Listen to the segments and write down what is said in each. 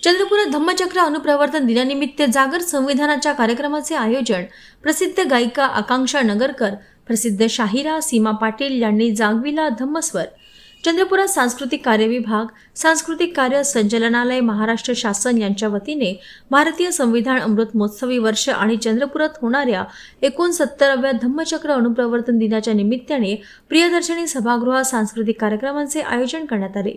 चंद्रपुरात धम्मचक्र अनुप्रवर्तन दिनानिमित्त जागर संविधानाच्या कार्यक्रमाचे आयोजन प्रसिद्ध गायिका आकांक्षा नगरकर, प्रसिद्ध शाहिरा सीमा पाटील यांनी जागविला. धम्मस्वर. चंद्रपुरात सांस्कृतिक कार्य विभाग, सांस्कृतिक कार्य संचालनालय, महाराष्ट्र शासन यांच्या वतीने भारतीय संविधान अमृत महोत्सवी वर्ष आणि चंद्रपुरात होणाऱ्या 69व्या धम्मचक्र अनुप्रवर्तन दिनाच्या निमित्ताने प्रियदर्शनी सभागृहात सांस्कृतिक कार्यक्रमांचे आयोजन करण्यात आले.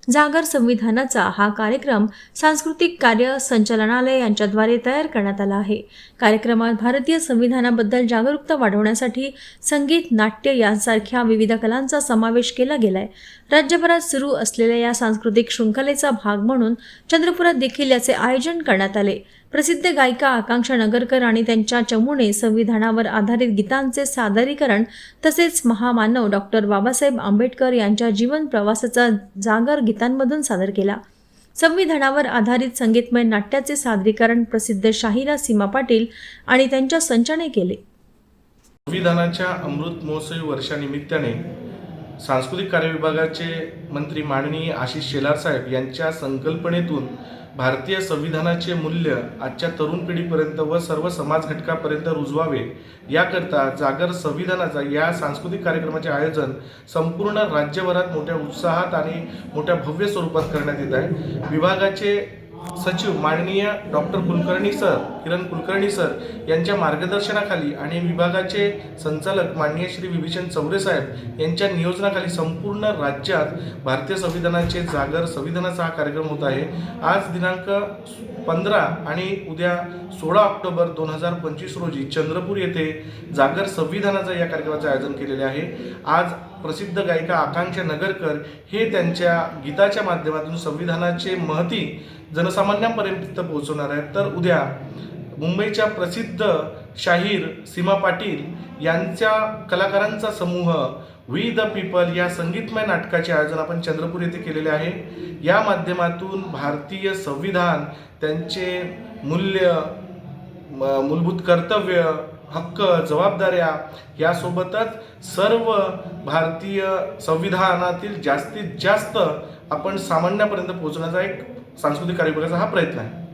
जागर संविधानाचा हा कार्यक्रम सांस्कृतिक कार्य संचालनालय यांच्याद्वारे तयार करण्यात आला आहे. कार्यक्रमात भारतीय संविधानाबद्दल जागरूकता वाढवण्यासाठी संगीत, नाट्य यांसारख्या विविध कलांचा समावेश केला गेलाय. राज्यभरात सुरू असलेल्या या सांस्कृतिक शृंखलेचा भाग म्हणून चंद्रपुरात देखील याचे आयोजन करण्यात आले. प्रसिद्ध गायिका आकांक्षा नगरकर आणि त्यांच्या चमूने संविधानावर आधारित गीतांचे सादरीकरण तसेच महामानव डॉक्टर बाबासाहेब आंबेडकर यांच्या जीवन प्रवासाचा जागर गीतांमधून सादर केला. संविधानावर आधारित संगीतमय नाट्याचे सादरीकरण प्रसिद्ध शाहिरा सीमा पाटील आणि त्यांच्या संचाने केले. संविधानाच्या अमृत महोत्सवी वर्षानिमित्ताने सांस्कृतिक कार्य विभागाचे मंत्री माननीय आशिष शेलार साहेब यांच्या संकल्पनेतून भारतीय संविधानाचे मूल्य आजच्या तरुण पिढीपर्यंत व सर्व समाज घटकापर्यंत रुजवावे याकरता जागर संविधानाचा या सांस्कृतिक कार्यक्रमाचे आयोजन संपूर्ण राज्यभरात मोठ्या उत्साहात आणि मोठ्या भव्य स्वरूपात करण्यात येत आहे. विभागाचे सचिव माननीय डॉक्टर किरण कुलकर्णी सर यांच्या मार्गदर्शनाखाली आणि विभागाचे संचालक माननीय श्री विभीषण चौरे साहेब यांच्या नियोजनाखाली संपूर्ण राज्यात भारतीय संविधानाचे जागर संविधानाचा हा कार्यक्रम होत आहे. आज दिनांक 15 आणि उद्या 16 ऑक्टोबर 2025 रोजी चंद्रपूर येथे जागर संविधानाचा या कार्यक्रमाचे आयोजन केलेले आहे. आज प्रसिद्ध गायिका आकांक्षा नगरकर हे त्यांच्या गीताच्या माध्यमातून संविधानाचे महती जनसामान्यांपर्यंत पोहोचवणार आहेत. तर उद्या मुंबईच्या प्रसिद्ध शाहीर सीमा पाटील यांच्या कलाकारांचा समूह वी द पीपल या संगीतमय नाटकाचे आयोजन आपण चंद्रपूर येथे केलेले आहे. या माध्यमातून भारतीय संविधान, त्यांचे मूल्य, मूलभूत कर्तव्य, हक्क, जबाबदाऱ्या यासोबतच सर्व भारतीय संविधानातील जास्तीत जास्त आपण सामान्यापर्यंत पोहोचण्याचा एक सांस्कृतिक कार्य विभागाचा हा प्रयत्न आहे.